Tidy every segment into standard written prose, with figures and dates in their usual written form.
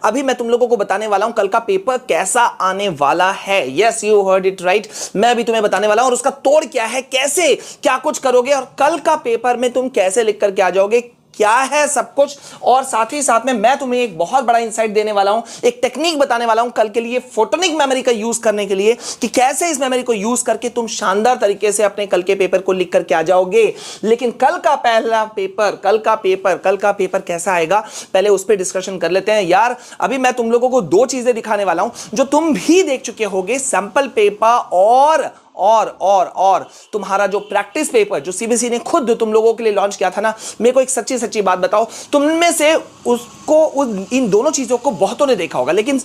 अभी मैं तुम लोगों को बताने वाला हूं कल का पेपर कैसा आने वाला है। Yes, you heard it right. मैं अभी तुम्हें बताने वाला हूं और उसका तोड़ क्या है, कैसे क्या कुछ करोगे और कल का पेपर में तुम कैसे लिख करके आ जाओगे, क्या है सब कुछ। और साथ ही साथ में मैं तुम्हें एक बहुत बड़ा इंसाइट देने वाला हूं, एक टेक्निक बताने वाला हूं कल के लिए फोटोनिक मेमोरी का यूज करने के लिए, कि कैसे इस मेमोरी को यूज करके तुम शानदार तरीके से अपने कल के पेपर को लिख करके आ जाओगे। लेकिन कल का पहला पेपर, कल का पेपर कैसा आएगा, पहले उस पर डिस्कशन कर लेते हैं यार। अभी मैं तुम लोगों को दो चीजें दिखाने वाला हूं जो तुम भी देख चुके होगे, सैंपल पेपर और तुम्हारा जो प्रैक्टिस पेपर जो सीबीएसई ने खुद तुम लोगों के लिए लॉन्च किया था ना। मेरे को एक सच्ची सच्ची बात बताओ, तुम में से उसको इन दोनों चीजों को बहुतों ने देखा होगा, लेकिन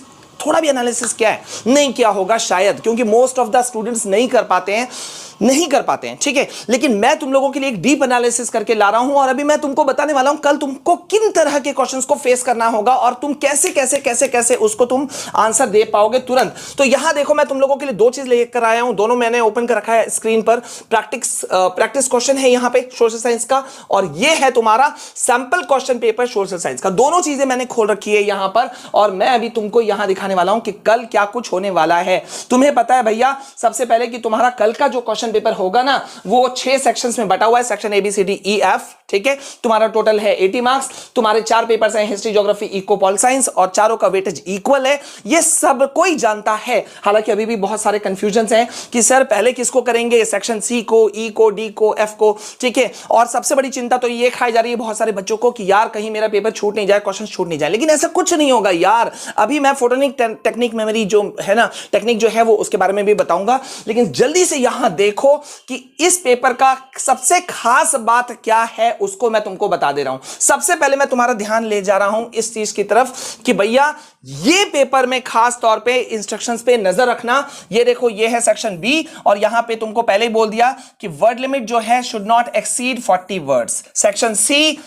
थोड़ा भी एनालिसिस क्या है नहीं किया होगा शायद, क्योंकि मोस्ट ऑफ द स्टूडेंट्स नहीं कर पाते हैं, ठीक है। लेकिन मैं तुम लोगों के लिए एक डीप एनालिसिस करके ला रहा हूं और अभी मैं तुमको बताने वाला हूं कल तुमको किन तरह के क्वेश्चंस को फेस करना होगा और तुम कैसे उसको तुम आंसर दे पाओगे तुरंत। तो यहां देखो, मैं तुम लोगों के लिए दो चीज लेकर आया हूं, दोनों मैंने ओपन कर रखा है स्क्रीन पर। प्रैक्टिस क्वेश्चन है यहां पे सोशल साइंस का, और ये है तुम्हारा sample question paper social science का। दोनों चीजें मैंने खोल रखी है यहां पर और मैं अभी तुमको यहां दिखाने वाला हूं कि कल क्या कुछ होने वाला है। तुम्हें पता है भैया, सबसे पहले कि तुम्हारा कल का जो क्वेश्चन पेपर होगा ना, वो 6 सेक्शंस में बटा हुआ है, सेक्शन ABCDEF, ठीक है। तुम्हारा टोटल है 80 मार्क्स। तुम्हारे 4 पेपर्स हैं, history, geography, eco, pol science, और चारों का वेटेज इक्वल है। ये सब कोई जानता है। हालांकि अभी भी बहुत सारे कंफ्यूजन हैं कि सर पहले किसको करेंगे, सेक्शन C को, E को, D को, F को, ठीक है। और सबसे बड़ी चिंता तो ये खाई जा रही है बहुत सारे बच्चों को कि यार कहीं मेरा पेपर छूट नहीं जाए, क्वेश्चन छूट नहीं जाए। लेकिन ऐसा कुछ नहीं होगा यार। अभी मैं फोटोनिक टेक्निक मेमोरी जो है ना, टेक्निक जो है वो उसके बारे में भी बताऊंगा। लेकिन जल्दी से यहां देखो कि इस पेपर का सबसे खास बात क्या है, उसको मैं तुमको बता दे रहा हूं। सबसे पहले मैं तुम्हारा ध्यान ले जा रहा हूं इस चीज की तरफ कि भैया ये पेपर में खास तौर पे इंस्ट्रक्शंस पे नजर रखना। ये देखो, ये है सेक्शन बी और यहां पे तुमको पहले ही बोल दिया कि वर्ड लिमिट जो है should not exceed 40 words. Section C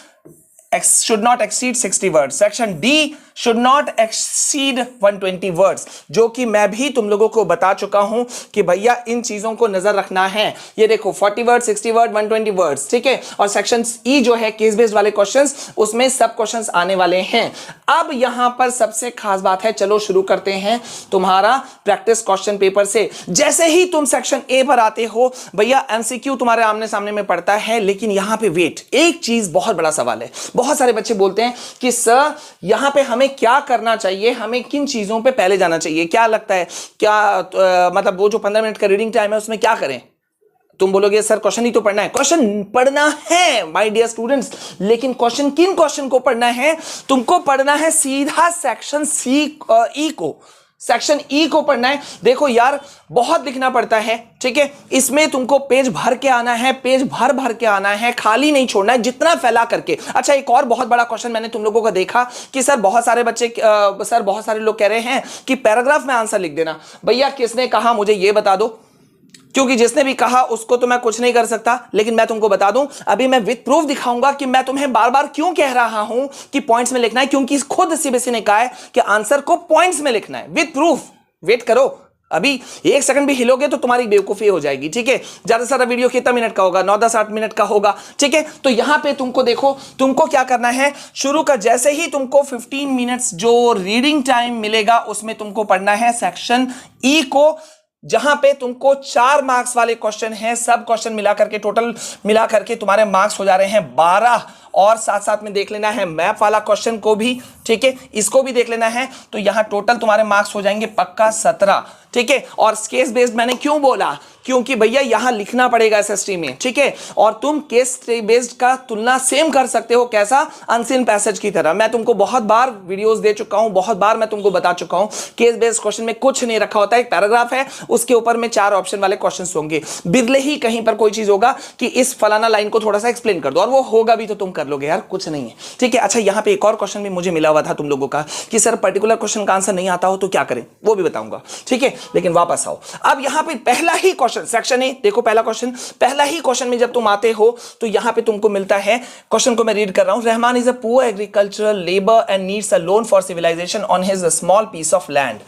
should not exceed 60 words. Section D should not exceed 120 words, जो कि मैं भी तुम लोगों को बता चुका हूं कि भैया इन चीजों को नजर रखना है। ये देखो 40 वर्ड, 60 वर्ड, 120 वर्ड्स, ठीक है। और सेक्शन ई जो है केस बेस्ड वाले क्वेश्चंस, उसमें सब क्वेश्चंस आने वाले हैं। अब यहां पर सबसे खास बात है, चलो शुरू करते हैं तुम्हारा प्रैक्टिस क्वेश्चन पेपर से। जैसे ही तुम सेक्शन ए पर आते हो भैया, एमसीक्यू तुम्हारे आमने सामने में पड़ता है, लेकिन यहां पे वेट, एक चीज बहुत बड़ा सवाल है। बहुत सारे बच्चे बोलते हैं कि सर यहां पे हमें क्या करना चाहिए, हमें किन चीजों पे पहले जाना चाहिए, क्या लगता है, क्या मतलब वो जो 15 मिनट का रीडिंग टाइम है उसमें क्या करें। तुम बोलोगे सर क्वेश्चन ही तो पढ़ना है। क्वेश्चन पढ़ना है माय डियर स्टूडेंट्स, लेकिन किन क्वेश्चन को पढ़ना है, तुमको पढ़ना है सीधा सेक्शन ई को, सेक्शन ई को पढ़ना है। देखो यार, बहुत लिखना पड़ता है, ठीक है। इसमें तुमको पेज भर के आना है, पेज भर के आना है, खाली नहीं छोड़ना है, जितना फैला करके। अच्छा, एक और बहुत बड़ा क्वेश्चन मैंने तुम लोगों को देखा कि सर बहुत सारे लोग कह रहे हैं कि पैराग्राफ में आंसर लिख देना। भैया किसने कहा, मुझे यह बता दो, क्योंकि जिसने भी कहा उसको तो मैं कुछ नहीं कर सकता। लेकिन मैं तुमको बता दूं, अभी मैं विद प्रूफ दिखाऊंगा कि मैं तुम्हें बार बार क्यों कह रहा हूं कि पॉइंट्स में लिखना है, क्योंकि खुद सीबीएसई ने कहा है कि आंसर को पॉइंट्स में लिखना है, विद प्रूफ। वेट करो, अभी 1 सेकंड भी हिलोगे तो तुम्हारी बेवकूफी हो जाएगी, ठीक है। ज्यादा से ज्यादा वीडियो कितना मिनट का होगा, 9-10-8 मिनट का होगा, ठीक है। तो यहां पे तुमको देखो, तुमको क्या करना है, शुरू का जैसे ही तुमको 15 मिनट्स जो रीडिंग टाइम मिलेगा उसमें तुमको पढ़ना है सेक्शन ई को, जहां पे तुमको 4 मार्क्स वाले क्वेश्चन हैं। सब क्वेश्चन मिला करके, टोटल मिला करके तुम्हारे मार्क्स हो जा रहे हैं 12, और साथ साथ में देख लेना है मैप वाला क्वेश्चन को भी, ठीक है, इसको भी देख लेना है। तो यहां टोटल तुम्हारे मार्क्स हो जाएंगे पक्का 17, ठीक है। और केस बेस्ड मैंने क्यों बोला, क्योंकि भैया यहां लिखना पड़ेगा एसएसटी में, ठीक है। और तुम केस बेस्ड का तुलना सेम कर सकते हो, कैसा, अनसीन पैसेज की तरह। मैं तुमको बहुत बार वीडियोस दे चुका हूं, बहुत बार मैं तुमको बता चुका हूं, केस बेस्ड क्वेश्चन में कुछ नहीं रखा होता है। एक पैराग्राफ है, उसके ऊपर में 4 ऑप्शन वाले क्वेश्चंस होंगे। बिरले ही कहीं पर कोई चीज होगा कि इस फलाना लाइन को थोड़ा सा एक्सप्लेन कर दो, और वो होगा भी तो तुम कर लोगे यार, कुछ नहीं है, ठीक है। अच्छा, यहां पे एक और क्वेश्चन भी मुझे मिला हुआ था तुम लोगों का कि सर पर्टिकुलर क्वेश्चन का आंसर नहीं आता हो तो क्या करें, वो भी बताऊंगा, ठीक है। लेकिन वापस आओ, अब यहां पे पहला ही क्वेश्चन, सेक्शन ए, देखो पहला ही क्वेश्चन में जब तुम आते हो तो यहां पे तुमको मिलता है, क्वेश्चन को मैं रीड कर रहा हूं। Rahman is a poor agricultural labour and needs a loan for civilisation on his small piece of land.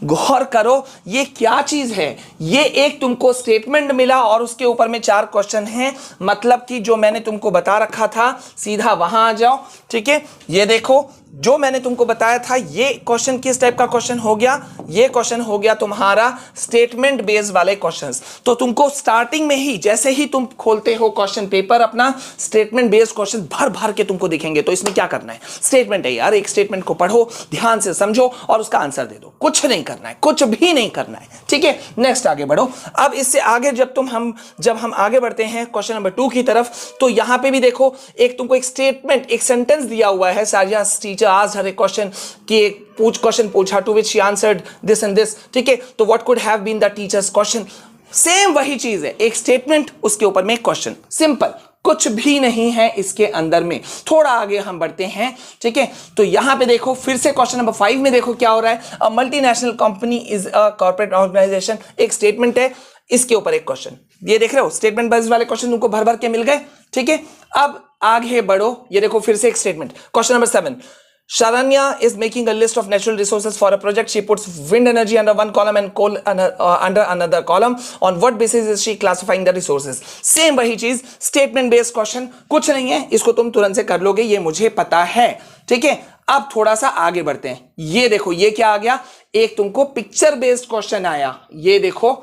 गौर करो, ये क्या चीज है, ये एक तुमको स्टेटमेंट मिला और उसके ऊपर में 4 क्वेश्चन हैं। मतलब कि जो मैंने तुमको बता रखा था, सीधा वहां आ जाओ, ठीक है। ये देखो, जो मैंने तुमको बताया था, ये क्वेश्चन किस टाइप का क्वेश्चन हो गया, ये क्वेश्चन हो गया तुम्हारा स्टेटमेंट बेस्ड वाले क्वेश्चंस। तो तुमको स्टार्टिंग में ही जैसे ही तुम खोलते हो क्वेश्चन पेपर अपना, स्टेटमेंट बेस्ड क्वेश्चन भर भर के तुमको दिखेंगे। तो इसमें क्या करना है, स्टेटमेंट है यार, एक स्टेटमेंट को पढ़ो, ध्यान से समझो और उसका आंसर दे दो, कुछ नहीं करना है, कुछ भी नहीं करना है, ठीक है। नेक्स्ट आगे बढ़ो। अब इससे आगे जब हम आगे बढ़ते हैं क्वेश्चन नंबर 2 की तरफ, तो यहां पे भी देखो, एक तुमको एक स्टेटमेंट, एक सेंटेंस दिया हुआ है, Sajiya teacher asked her a question कि एक क्वेश्चन पूछा, to which she answered this and this, ठीक है। तो what could have been the teacher's question, same वही चीज है, एक स्टेटमेंट, उसके ऊपर में क्वेश्चन, सिंपल, कुछ भी नहीं है इसके अंदर में। थोड़ा आगे हम बढ़ते हैं, ठीक है। तो यहां पे देखो फिर से क्वेश्चन नंबर 5 में देखो क्या हो रहा है, a multinational company is a corporate organization, एक स्टेटमेंट है, इसके ऊपर एक क्वेश्चन, ये देख रहे हो, स्टेटमेंट बेस्ड वाले क्वेश्चन तुमको भर भर के मिल गए, ठीक है। अब आगे बढ़ो, ये देखो फिर से एक statement, question number 7, Sharanya is making a list of natural resources for a project. She puts wind energy under one column and coal under another column. On what basis is she classifying the resources? Same वही चीज, statement based question, कुछ नहीं है, इसको तुम तुरंत से कर लोगे, ये मुझे पता है, ठीक है। अब थोड़ा सा आगे बढ़ते हैं, ये देखो ये क्या आ गया, एक तुमको पिक्चर बेस्ड क्वेश्चन आया, ये देखो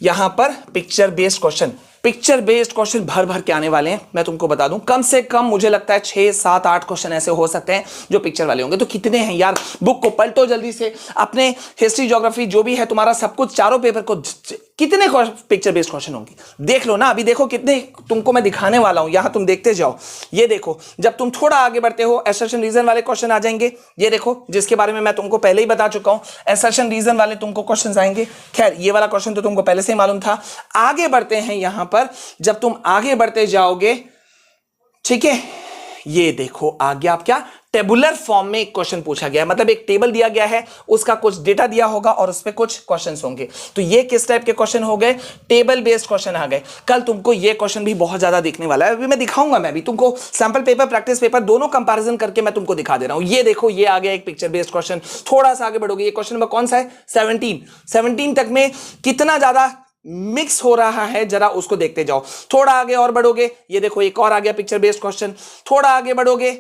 यहां पर picture based question, picture based question भर भर के आने वाले हैं। मैं तुमको बता दूं, कम से कम मुझे लगता है 6, 7, 8 क्वेश्चन ऐसे हो सकते हैं जो पिक्चर वाले होंगे। तो कितने हैं यार, बुक को पलटो जल्दी से, अपने हिस्ट्री ज्योग्राफी जो भी है तुम्हारा सब कुछ, चारों पेपर को, कितने पिक्चर बेस्ड क्वेश्चन होंगे देख लो ना। अभी देखो कितने तुमको मैं दिखाने वाला हूं, यहां तुम देखते जाओ। ये देखो जब तुम थोड़ा आगे बढ़ते हो, असर्शन रीजन वाले क्वेश्चन आ जाएंगे, ये देखो जिसके बारे में मैं तुमको पहले ही बता चुका हूं, असर्शन रीजन वाले तुमको क्वेश्चन आएंगे। खैर ये वाला क्वेश्चन तो तुमको पहले से ही मालूम था। आगे बढ़ते हैं, यहां पर जब तुम आगे बढ़ते जाओगे, ठीक है, ये देखो आ गया आप क्या, टेबुलर फॉर्म में एक क्वेश्चन पूछा गया है, मतलब एक टेबल दिया गया है, उसका कुछ डेटा दिया होगा और उस पे कुछ क्वेश्चंस होंगे। तो ये किस टाइप के क्वेश्चन हो गए, टेबल बेस्ड क्वेश्चन आ गए। कल तुमको ये क्वेश्चन भी बहुत ज्यादा दिखने वाला है, अभी मैं दिखाऊंगा, मैं भी तुमको सैंपल पेपर, प्रैक्टिस पेपर दोनों कंपैरिजन करके मैं तुमको दिखा दे रहा हूं। ये देखो ये आ गया एक पिक्चर बेस्ड क्वेश्चन। थोड़ा सा आगे बढ़ोगे, ये क्वेश्चन नंबर कौन सा है, 17 तक में कितना ज्यादा मिक्स हो रहा है जरा उसको देखते जाओ। थोड़ा आगे और बढ़ोगे, ये देखो एक और आ गया पिक्चर बेस्ड क्वेश्चन। थोड़ा आगे बढ़ोगे,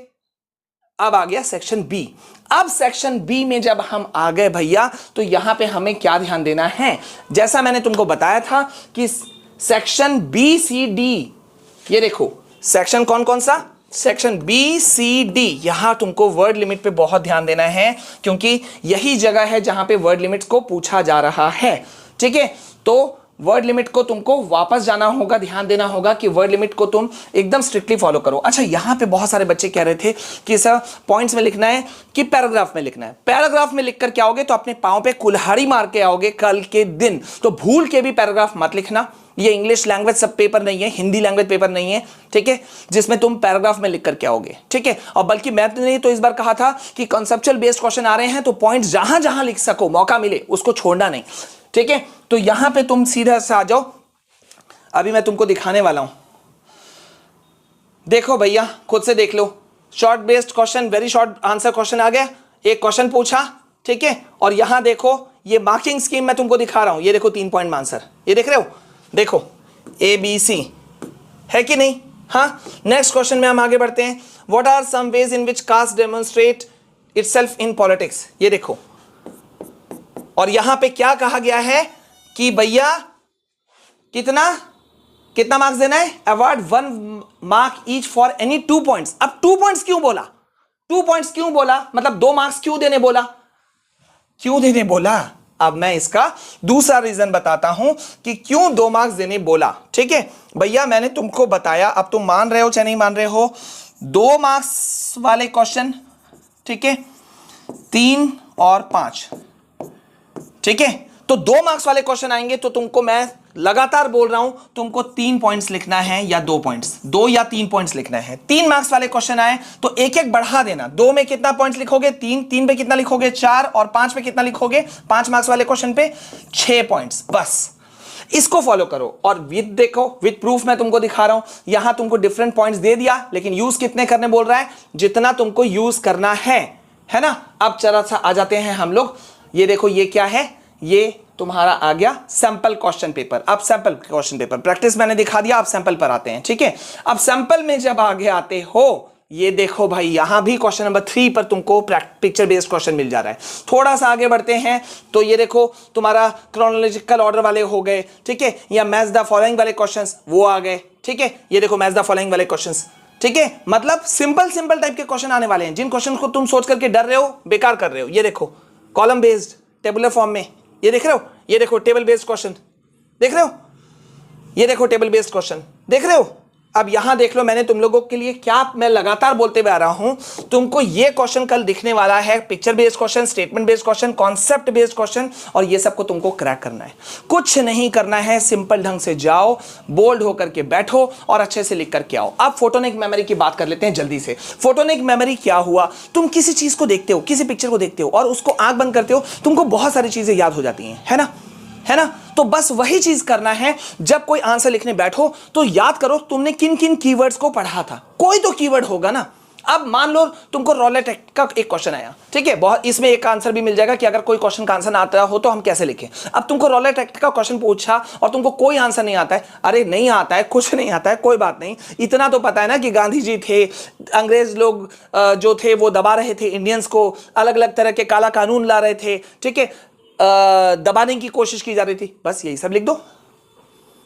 अब आ गया सेक्शन बी। अब सेक्शन बी में जब हम आ गए भैया, तो यहां पे हमें क्या ध्यान देना है, जैसा मैंने तुमको बताया था कि सेक्शन बी सी डी, ये देखो सेक्शन कौन कौन सा, सेक्शन बी सी डी, यहां तुमको वर्ड लिमिट पे बहुत ध्यान देना है, क्योंकि यही जगह है जहां पे वर्ड लिमिट को पूछा जा रहा है, ठीक है। तो वर्ड लिमिट को तुमको वापस जाना होगा, ध्यान देना होगा कि वर्ड लिमिट को तुम एकदम स्ट्रिक्टली फॉलो करो। अच्छा यहां पे बहुत सारे बच्चे कह रहे थे कि सर पॉइंट्स में लिखना है कि पैराग्राफ में लिखना है। पैराग्राफ में लिखकर क्या आओगे, तो अपने पांव पे कुल्हाड़ी मार के आओगे कल के दिन। तो भूल के भी पैराग्राफ मत लिखना, ये इंग्लिश लैंग्वेज सब पेपर नहीं है, हिंदी लैंग्वेज पेपर नहीं है, ठीक है, जिसमें तुम पैराग्राफ में लिख करके आओगे, ठीक है। और बल्कि मैंने तो इस बार कहा था कि कॉन्सेप्चुअल बेस्ड क्वेश्चन आ रहे हैं, तो पॉइंट जहां जहां लिख सको, मौका मिले उसको छोड़ना नहीं, ठीक है। तो यहां पे तुम सीधा से आ जाओ, अभी मैं तुमको दिखाने वाला हूं। देखो भैया खुद से देख लो, short based question, very short answer question आ गया, एक क्वेश्चन पूछा, ठीक है। और यहां देखो ये मार्किंग स्कीम मैं तुमको दिखा रहा हूं, ये देखो 3 पॉइंट में आंसर, ये देख रहे हो, देखो ABC है कि नहीं। हाँ, नेक्स्ट क्वेश्चन में हम आगे बढ़ते हैं। What are some ways in which caste demonstrate itself in politics, ये देखो। और यहां पे क्या कहा गया है कि भैया कितना कितना मार्क्स देना है, award 1 mark each for any 2 points. अब 2 पॉइंट्स क्यों बोला, 2 पॉइंट्स क्यों बोला, मतलब 2 मार्क्स क्यों देने बोला, क्यों देने बोला। अब मैं इसका दूसरा रीजन बताता हूं कि क्यों 2 मार्क्स देने बोला, ठीक है भैया। मैंने तुमको बताया, अब तुम मान रहे हो चाहे नहीं मान रहे हो, 2 मार्क्स वाले क्वेश्चन, ठीक है, 3 और 5, ठीक है। तो 2 मार्क्स वाले क्वेश्चन आएंगे तो तुमको मैं लगातार बोल रहा हूं, तुमको 3 पॉइंट्स लिखना है या 2 पॉइंट्स, 2 या 3 पॉइंट्स लिखना है। 3 मार्क्स वाले क्वेश्चन आए तो एक एक बढ़ा देना, 2 में कितना पॉइंट्स लिखोगे, 3 पे कितना लिखोगे, 4, और 5 पे कितना लिखोगे, 5 मार्क्स वाले क्वेश्चन पे 6 पॉइंट्स, बस इसको फॉलो करो। और विद देखो, विद प्रूफ मैं तुमको दिखा रहा हूं, यहां तुमको डिफरेंट पॉइंट्स दे दिया, लेकिन यूज कितने करने बोल रहा है, जितना तुमको यूज करना है ना। अब जरा सा आ जाते हैं हम लोग, ये देखो ये क्या है, ये तुम्हारा आ गया सैंपल क्वेश्चन पेपर। अब सैंपल क्वेश्चन पेपर प्रैक्टिस मैंने दिखा दिया, अब सैंपल पर आते हैं, ठीक है। अब सैंपल में जब आगे आते हो ये देखो भाई, यहां भी क्वेश्चन नंबर 3 पर तुमको पिक्चर बेस्ड क्वेश्चन मिल जा रहा है। थोड़ा सा आगे बढ़ते हैं तो ये देखो तुम्हारा क्रोनोलॉजिकल ऑर्डर वाले हो गए, ठीक है, या मैच द फॉलोइंग वाले क्वेश्चंस वो आ गए, ठीक है। ये देखो मैच द फॉलोइंग वाले क्वेश्चंस, ठीक है, मतलब सिंपल सिंपल टाइप के क्वेश्चन आने वाले हैं। जिन क्वेश्चन को तुम सोच करके डर रहे हो, बेकार कर रहे हो, ये देखो कॉलम बेस्ड टेबुलर फॉर्म में, ये देख रहे हो, ये देखो टेबल बेस्ड क्वेश्चन देख रहे हो, ये देखो टेबल बेस्ड क्वेश्चन देख रहे हो। अब यहां देख लो, मैंने तुम लोगों के लिए क्या मैं लगातार बोलते हुए आ रहा हूं, तुमको ये क्वेश्चन कल दिखने वाला है, picture based question, statement based question, concept based question, और ये सबको तुमको क्रैक करना है। कुछ नहीं करना है, सिंपल ढंग से जाओ, बोल्ड होकर के बैठो और अच्छे से लिख करके आओ। अब फोटोनिक मेमोरी की बात कर लेते हैं जल्दी से। फोटोनिक मेमोरी क्या हुआ, तुम किसी चीज को देखते हो, किसी पिक्चर को देखते हो और उसको आंख बंद करते हो, तुमको बहुत सारी चीजें याद हो जाती हैं, है ना, है ना। तो बस वही चीज करना है, जब कोई आंसर लिखने बैठो तो याद करो तुमने किन किन कीवर्ड्स को पढ़ा था। कोई तो कीवर्ड होगा ना। अब मान लो तुमको रॉलेट एक्ट का एक क्वेश्चन आया, ठीक है, बहुत इसमें एक आंसर भी मिल जाएगा कि अगर कोई क्वेश्चन का आंसर आता हो तो हम कैसे लिखें। अब तुमको रॉलेट एक्ट का क्वेश्चन पूछा और तुमको कोई आंसर नहीं आता है, अरे नहीं आता है, कुछ नहीं आता है, कोई बात नहीं, इतना तो पता है ना कि गांधी जी थे, अंग्रेज लोग जो थे वो दबा रहे थे इंडियंस को, अलग अलग तरह के काला कानून ला रहे थे, ठीक है, दबाने की कोशिश की जा रही थी, बस यही सब लिख दो।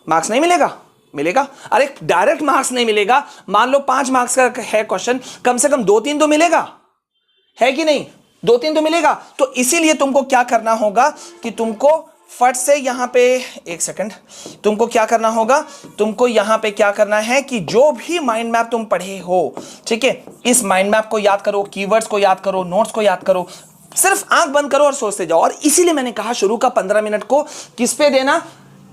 मार्क्स नहीं मिलेगा, मिलेगा, अरे डायरेक्ट मार्क्स नहीं मिलेगा। मान लो 5 मार्क्स का है क्वेश्चन, कम से कम 2-3 तो मिलेगा, है कि नहीं, 2-3 तो मिलेगा। तो इसीलिए तुमको क्या करना होगा कि तुमको फट से यहां पे, एक सेकंड, तुमको क्या करना होगा, तुमको यहां पे क्या करना है कि जो भी माइंड मैप तुम पढ़े हो, ठीक है, इस माइंड मैप को याद करो, कीवर्ड्स को याद करो, नोट्स को याद करो, सिर्फ आंख बंद करो और सोचते जाओ। और इसीलिए मैंने कहा शुरू का 15 मिनट को किस पे देना,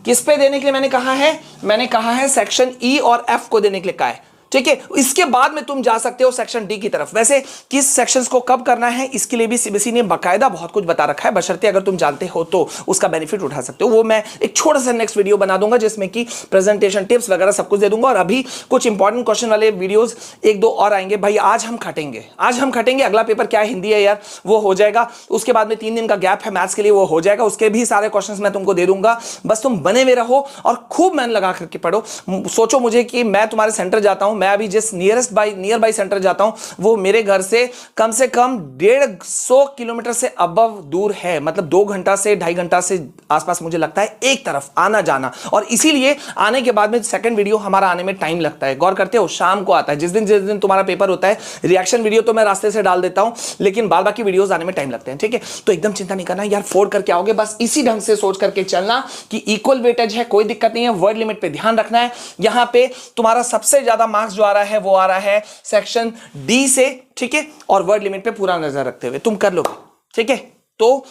किस पे देने के लिए मैंने कहा है सेक्शन ई और एफ को देने के लिए कहा है, ठीक है। इसके बाद में तुम जा सकते हो सेक्शन डी की तरफ। वैसे किस सेक्शंस को कब करना है इसके लिए भी सीबीएसई ने बाकायदा बहुत कुछ बता रखा है, बशर्ते अगर तुम जानते हो तो उसका बेनिफिट उठा सकते हो। वो मैं एक छोटा सा नेक्स्ट वीडियो बना दूंगा जिसमें कि प्रेजेंटेशन टिप्स वगैरह सब कुछ दे दूंगा। और अभी कुछ इंपॉर्टेंट क्वेश्चन वाले वीडियोस 1-2 और आएंगे भाई। आज हम खटेंगे, अगला पेपर क्या है, हिंदी है यार, वो हो जाएगा। उसके बाद में 3 दिन का गैप है मैथ्स के लिए, वो हो जाएगा। उसके भी सारे क्वेश्चन मैं तुमको दे दूंगा, बस तुम बने हुए रहो और खूब मन लगा करके पढ़ो। सोचो मुझे कि मैं तुम्हारे सेंटर जाता हूं, मैं अभी जिस नियर बाई सेंटर जाता हूं वो मेरे घर से कम 150 किलोमीटर से अबव दूर है, मतलब 2 घंटा से 2.5 घंटा से आसपास मुझे लगता है एक तरफ आना जाना। और इसीलिए आने के बाद में सेकंड वीडियो हमारा आने में टाइम लगता है। गौर करते हो, शाम को आता है, जिस दिन तुम्हारा पेपर होता है। रिएक्शन वीडियो तो मैं रास्ते से डाल देता हूं, लेकिन बाद बाकी वीडियोस आने में टाइम लगते हैं, ठीक है। तो एकदम चिंता नहीं करना यार, फोड़ करके आओगे, बस इसी ढंग से सोच करके चलना कि इक्वल वेटेज है, कोई दिक्कत नहीं है। वर्ड लिमिट पे ध्यान रखना है। यहां पे तुम्हारा सबसे ज्यादा मार्क्स जो आ रहा है वो आ रहा है सेक्शन डी से, ठीक है, और वर्ड लिमिट पे पूरा नजर रखते हुए तुम कर लोगे, ठीक है। तो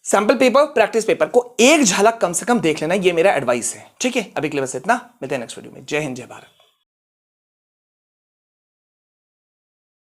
सैंपल पेपर, प्रैक्टिस पेपर को एक झलक कम से कम देख लेना, ये मेरा एडवाइस है, ठीक है। अभी के लिए बस इतना, मिलते हैं नेक्स्ट वीडियो में। जय हिंद, जय भारत।